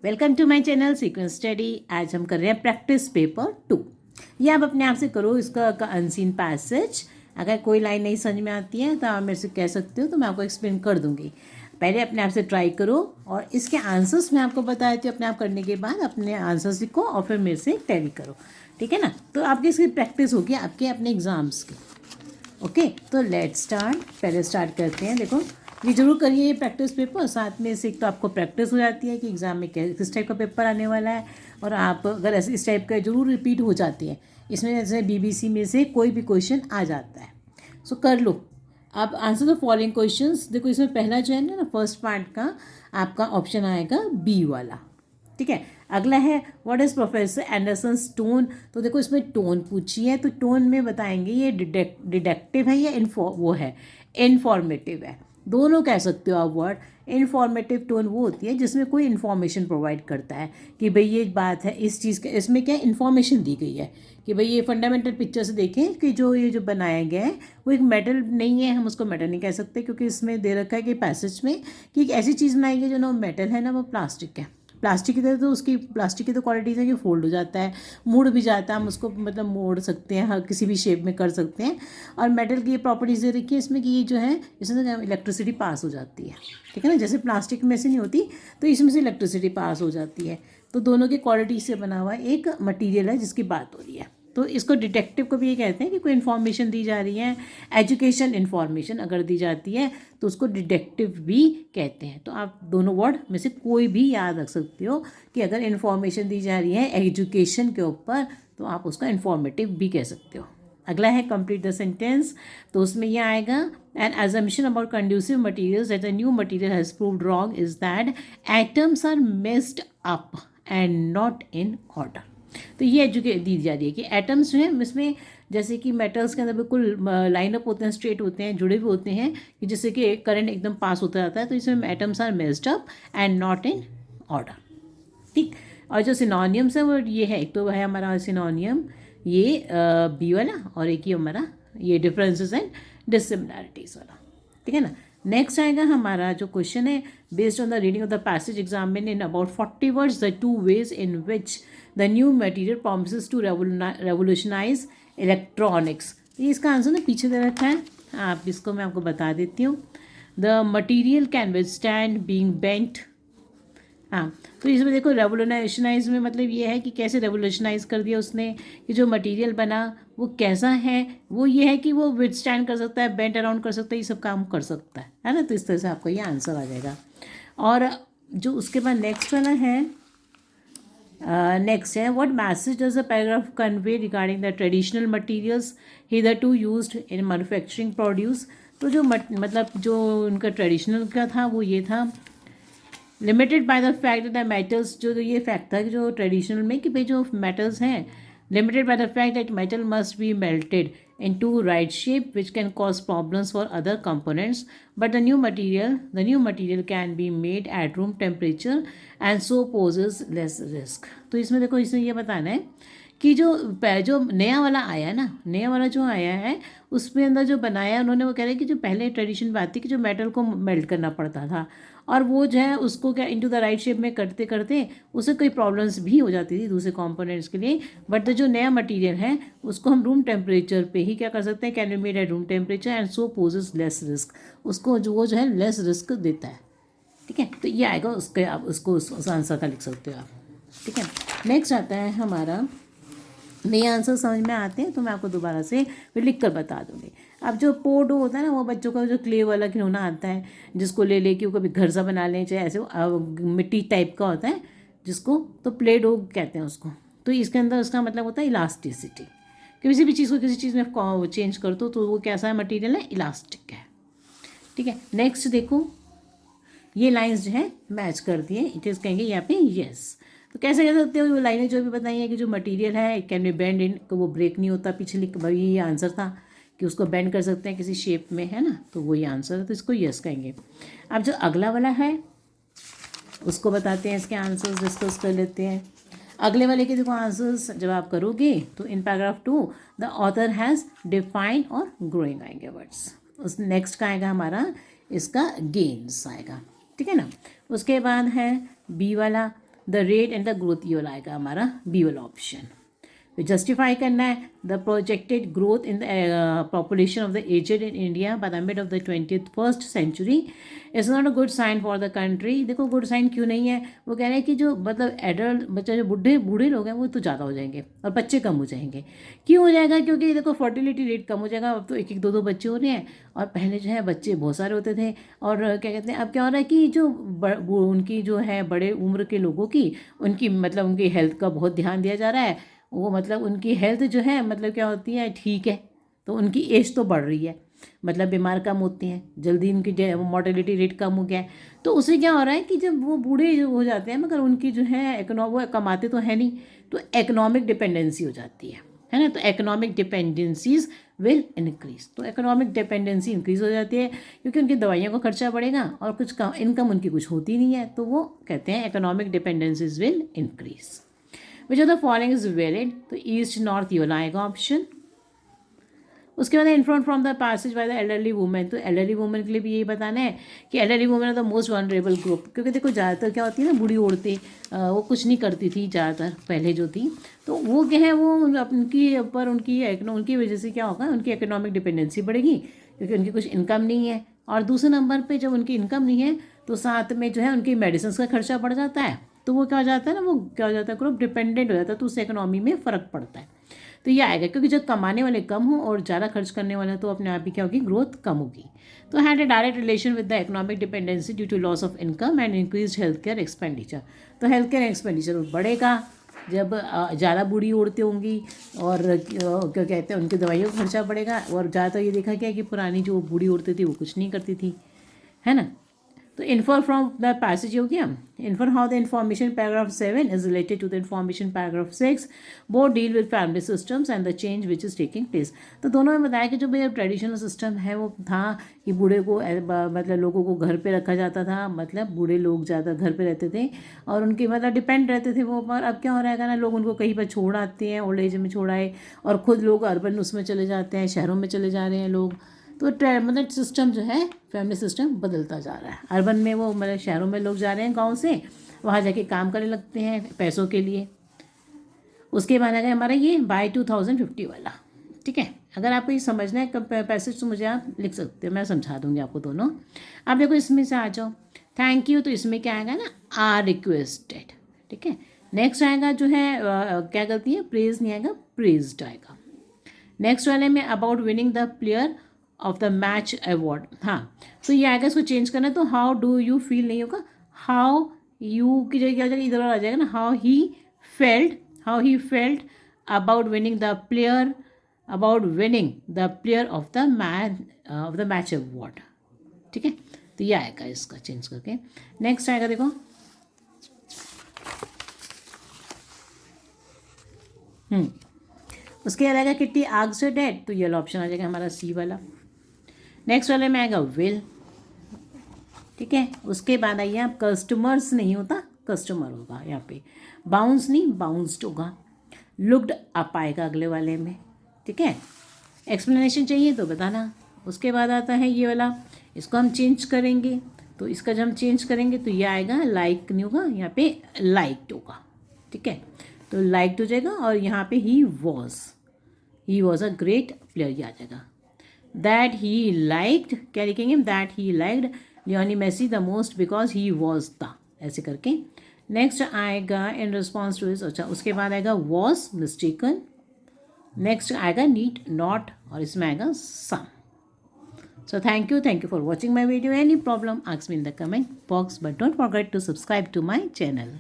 Welcome to my channel sequence study. आज हम कर रहे हैं प्रैक्टिस पेपर 2। ये आप अपने आप से करो इसका अनसीन पैसेज। अगर कोई लाइन नहीं समझ में आती है तो आप मेरे से कह सकते हो, तो मैं आपको एक्सप्लेन कर दूंगी। पहले अपने आप से ट्राई करो और इसके आंसर्स मैं आपको बता देती हूँ। अपने आप करने के बाद अपने आंसर्स लिखो और फिर मेरे से टैली करो, ठीक है ना। तो आपकी इसकी प्रैक्टिस होगी आपके अपने एग्जाम्स की। ओके, तो लेट स्टार्ट। पहले स्टार्ट करते हैं। देखो, ये जरूर करिए ये प्रैक्टिस पेपर। साथ में से एक तो आपको प्रैक्टिस हो जाती है कि एग्ज़ाम में किस टाइप का पेपर आने वाला है, और आप अगर ऐसे इस टाइप का जरूर रिपीट हो जाती है। इसमें जैसे बीबीसी में से कोई भी क्वेश्चन आ जाता है, सो कर लो। आप आंसर द फॉलोइंग क्वेश्चंस। देखो, इसमें पहला जो है ना फर्स्ट पार्ट का आपका ऑप्शन आएगा बी वाला, ठीक है। अगला है व्हाट इज़ प्रोफेसर एंडरसन्स टोन। तो देखो, इसमें टोन पूछी है, तो टोन में बताएंगे ये डिडक्टिव है या वो है इन्फॉर्मेटिव है। दोनों कह सकते हो आप वर्ड। इन्फॉर्मेटिव टोन वो होती है जिसमें कोई इन्फॉर्मेशन प्रोवाइड करता है कि भाई ये बात है, इस चीज़ का इसमें क्या इन्फॉर्मेशन दी गई है कि भाई ये फंडामेंटल पिक्चर से देखें कि जो बनाया गया है वो एक मेटल नहीं है। हम उसको मेटल नहीं कह सकते क्योंकि इसमें दे रखा है कि पैसेज में कि एक ऐसी चीज़ बनाई गई जो ना मेटल है ना वो प्लास्टिक है। प्लास्टिक की तरह तो उसकी प्लास्टिक की तो क्वालिटीज़ है कि फोल्ड हो जाता है, मुड़ भी जाता है। हम उसको मतलब मोड़ सकते हैं, हर किसी भी शेप में कर सकते हैं। और मेटल की ये प्रॉपर्टीज़ दे रखी है इसमें कि ये जो है इसमें तो इलेक्ट्रिसिटी पास हो जाती है, ठीक है ना। जैसे प्लास्टिक में से नहीं होती तो इसमें से इलेक्ट्रिसिटी पास हो जाती है। तो दोनों की क्वालिटी से बना हुआ एक मटीरियल है जिसकी बात हो रही है। तो इसको डिटेक्टिव को भी ये कहते हैं कि कोई इन्फॉर्मेशन दी जा रही है, एजुकेशन इन्फॉर्मेशन अगर दी जाती है तो उसको डिटेक्टिव भी कहते हैं। तो आप दोनों वर्ड में से कोई भी याद रख सकते हो कि अगर इन्फॉर्मेशन दी जा रही है एजुकेशन के ऊपर तो आप उसका इन्फॉर्मेटिव भी कह सकते हो। अगला है कंप्लीट द सेंटेंस। तो उसमें यह आएगा an assumption about conducive materials that a new material has proved wrong is that atoms are mixed up and not in order. तो ये एजुकेट दी जा रही है कि एटम्स जो है इसमें जैसे कि मेटल्स के अंदर बिल्कुल लाइनअप होते हैं, स्ट्रेट होते हैं, जुड़े हुए होते हैं कि जिससे कि करंट एकदम पास होता जाता है। तो इसमें atoms are mixed up and not in order, ठीक। और जो सिनोनियम्स है वो ये है, एक तो है हमारा सिनोनियम ये बी वाला, और एक ही हमारा ये डिफरेंसेस एंड डिसिमिलैरिटीज वाला, ठीक है ना। नेक्स्ट आएगा हमारा जो क्वेश्चन है based on the reading of the passage examine in about 40 words the two ways in which the new material promises to revolutionize electronics. ये इसका आंसर ना पीछे दे रखा है, आप इसको मैं आपको बता देती हूँ। The material can withstand being bent. हाँ, तो इसमें देखो रेवोल्यूशनाइज में मतलब ये है कि कैसे रेवोल्यूशनाइज कर दिया उसने, कि जो मटेरियल बना वो कैसा है, वो ये है कि वो विथस्टैंड कर सकता है, बेंट अराउंड कर सकता है, ये सब काम कर सकता है ना। तो इस तरह से आपको ये आंसर आ जाएगा। और जो उसके बाद नेक्स्ट वाला है, नेक्स्ट है what message does the paragraph convey regarding the traditional materials hitherto used in manufacturing produce. तो जो मतलब जो उनका ट्रेडिशनल का था वो ये था, limited by the fact that metals, जो ये फैक्ट था कि जो ट्रेडिशनल में कि भाई जो मेटल्स हैं, limited by the fact that metal must be melted into right shape which can cause problems for other components, but the new material can be made at room temperature and so poses less risk। तो इसमें देखो, इसमें ये बताना है कि जो नया वाला आया ना, नया वाला जो आया है उसमें अंदर जो बनाया उन्होंने, वो कह रहे हैं कि जो पहले ट्रेडिशन बात थी कि जो मेटल को मेल्ट करना पड़ता था और वो जो है उसको क्या इनटू द राइट शेप में करते करते उससे कोई प्रॉब्लम्स भी हो जाती थी दूसरे कंपोनेंट्स के लिए। बट जो नया मटेरियल है उसको हम रूम टेम्परेचर पे ही क्या कर सकते हैं, can be made at room temperature and so poses less risk. उसको वो जो है लेस रिस्क देता है, ठीक है। तो ये आएगा उसके, आप उसको उस आंसर का लिख सकते हो आप, ठीक है। नेक्स्ट आता है हमारा, नए आंसर समझ में आते हैं तो मैं आपको दोबारा से फिर लिख कर बता दूँगी। अब जो पोडो होता है ना, वो बच्चों का जो क्ले वाला खिलौना आता है जिसको ले लेके वो कभी घर सा बना लें, चाहे ऐसे मिट्टी टाइप का होता है जिसको तो प्ले डो कहते हैं उसको। तो इसके अंदर उसका मतलब होता है इलास्टिसिटी। किसी भी चीज़ को किसी चीज़ में चेंज कर दो तो वो कैसा है मटीरियल है, इलास्टिक है, ठीक है। नेक्स्ट देखो, ये लाइन्स जो है मैच कर दिए, इट इज़ कहेंगे यहाँ पे यस। तो कैसे कह सकते हो, वो लाइनें जो भी बताई हैं कि जो मटेरियल है इट कैन बी बेंड इन, तो वो ब्रेक नहीं होता। पिछले भाई ये आंसर था कि उसको बेंड कर सकते हैं किसी शेप में, है ना, तो वही आंसर है, तो इसको यस कहेंगे। अब जो अगला वाला है उसको बताते हैं, इसके आंसर्स डिस्कस कर लेते हैं। अगले वाले के देखो आंसर्स जब आप करोगे तो in paragraph 2 the author has defined और ग्रोइंग आएंगे वर्ड्स। उस नेक्स्ट का आएगा हमारा इसका गेन्स आएगा, ठीक है ना। उसके बाद है बी वाला, the rate and the growth, ये वाला आएगा हमारा बी वाला ऑप्शन। तो जस्टिफाई करना है the projected growth in the population of the aged in India by the mid of the 21st century is not a good sign for the country. देखो good sign क्यों नहीं है, वो कह रहे हैं कि जो मतलब एडल्ट बच्चे जो बूढ़े लोग हैं वो तो ज़्यादा हो जाएंगे और बच्चे कम हो जाएंगे। क्यों हो जाएगा, क्योंकि देखो फर्टिलिटी रेट कम हो जाएगा। अब तो एक एक दो बच्चे हो रहे हैं, और पहले जो है बच्चे बहुत सारे होते थे। और क्या कहते हैं, अब क्या हो रहा है कि जो उनकी जो है बड़े उम्र के लोगों की उनकी मतलब उनकी हेल्थ का बहुत ध्यान दिया जा रहा है। वो मतलब उनकी हेल्थ जो है मतलब क्या होती है, ठीक है, तो उनकी एज तो बढ़ रही है, मतलब बीमार कम होते हैं, जल्दी उनकी मॉर्टेलिटी रेट कम हो गया है। तो उससे क्या हो रहा है कि जब वो बूढ़े जो हो जाते हैं मगर उनकी जो है वो कमाते तो है नहीं, तो इकोनॉमिक डिपेंडेंसी हो जाती है ना। तो इकोनॉमिक डिपेंडेंसीज विल इंक्रीज, तो इकोनॉमिक डिपेंडेंसी इंक्रीज हो जाती है क्योंकि उनकी दवाइयों का खर्चा बढ़ेगा और कुछ इनकम उनकी कुछ होती नहीं है, तो वो कहते हैं economic dependencies will increase. Which of the following is valid, तो ईस्ट नॉर्थ ये वाला आएगा ऑप्शन। उसके बाद in front from the passage by the elderly women, तो एल्डरली वुमेन के लिए भी यही बताना है कि elderly women are the most vulnerable group, क्योंकि देखो ज़्यादातर क्या होती है ना, बूढ़ी औरतें वो कुछ नहीं करती थी ज़्यादातर पहले जो थी, तो वो क्या है वो उनकी ऊपर उनकी वजह से क्या होगा, उनकी इकोनॉमिक डिपेंडेंसी बढ़ेगी क्योंकि उनकी कुछ इनकम नहीं है। और दूसरे नंबर पर जब उनकी इनकम नहीं है तो साथ में जो है उनकी मेडिसिन का खर्चा बढ़ जाता है, तो वो क्या हो जाता है ना, वो क्या हो जाता है, ग्रुप डिपेंडेंट हो जाता है, तो उससे इकोनॉमी में फ़र्क पड़ता है। तो ये आएगा क्योंकि जब कमाने वाले कम हो और ज़्यादा खर्च करने वाले तो अपने आप ही क्या होगी, ग्रोथ कम होगी। तो had a direct relation with the economic dependency due to loss of income and increase health care expenditure, तो हेल्थ केयर एक्सपेंडिचर बढ़ेगा जब ज़्यादा बूढ़ी औरतें होंगी और क्या कहते हैं उनकी दवाइयों का खर्चा बढ़ेगा। और ज़्यादातर ये देखा गया कि पुरानी जो बूढ़ी औरतें थी वो कुछ नहीं करती थी, है ना। तो इन्फर फ्रॉम द पैसेज हो गया, infer how the information paragraph 7 is related to the information paragraph 6, both deal with family systems and the change which is taking place. तो दोनों में बताया कि जो भैया ट्रेडिशनल सिस्टम है वो था कि बूढ़े को मतलब लोगों को घर पे रखा जाता था, मतलब बूढ़े लोग ज़्यादा घर पे रहते थे और उनके मतलब डिपेंड रहते थे वो पर। अब क्या हो रहा है ना, लोग उनको कहीं पर छोड़ आते हैं, ओल्ड एज में छोड़ आए और खुद लोग अर्बन उसमें चले जाते हैं, शहरों में चले जा रहे हैं लोग। तो मतलब सिस्टम जो है फैमिली सिस्टम बदलता जा रहा है। अर्बन में वो मतलब शहरों में लोग जा रहे हैं गांव से, वहाँ जाके काम करने लगते हैं पैसों के लिए। उसके बाद आ गया हमारा ये बाय 2050 वाला, ठीक है। अगर आपको ये समझना है पैसेज तो मुझे आप लिख सकते हो, मैं समझा दूंगी आपको दोनों। आप देखो इसमें से आ जाओ, थैंक यू, तो इसमें क्या आएगा ना, आर रिक्वेस्टेड, ठीक है। नेक्स्ट आएगा जो है क्या गलती है, प्रेज नहीं आएगा, प्रेज्ड आएगा। नेक्स्ट वाले में about winning the player of the match award, हाँ, तो ये आएगा, इसको चेंज करना है तो हाउ डू यू फील नहीं होगा, हाउ यू की जगह क्या हो जाएगा, इधर आ जाएगा ना, how he felt about winning the player, about winning the player of the match award, ठीक है। तो ये आएगा इसका चेंज करके। नेक्स्ट आएगा देखो, उसके बाद आएगा किट्टी आस्क्ड हर डैड, तो ये ऑप्शन आ जाएगा हमारा सी वाला। नेक्स्ट वाले में आएगा विल, ठीक है। उसके बाद आइए आप, कस्टमर्स नहीं होता, कस्टमर होगा यहाँ पे, बाउंस नहीं बाउंस्ड होगा। लुक्ड अप आएगा अगले वाले में, ठीक है। एक्सप्लेनेशन चाहिए तो बताना। उसके बाद आता है ये वाला, इसको हम चेंज करेंगे, तो इसका जब हम चेंज करेंगे तो ये आएगा लाइक नहीं होगा, यहाँ पे लाइक्ड होगा, ठीक है। तो लाइक्ड हो जाएगा और यहाँ पे he was a great player, ये आ जाएगा। दैट ही लाइक्ड, क्या लिखेंगे, that he liked Lionel Messi the most because he was the, ऐसे करके। नेक्स्ट आएगा इन रिस्पॉन्स टू हिज, अच्छा उसके बाद आएगा वॉज मिस्टेकन। नेक्स्ट आएगा नीड नॉट, और इसमें आएगा सम। So thank you for watching my video. Any problem, ask me in the comment box, but don't forget to subscribe to my channel.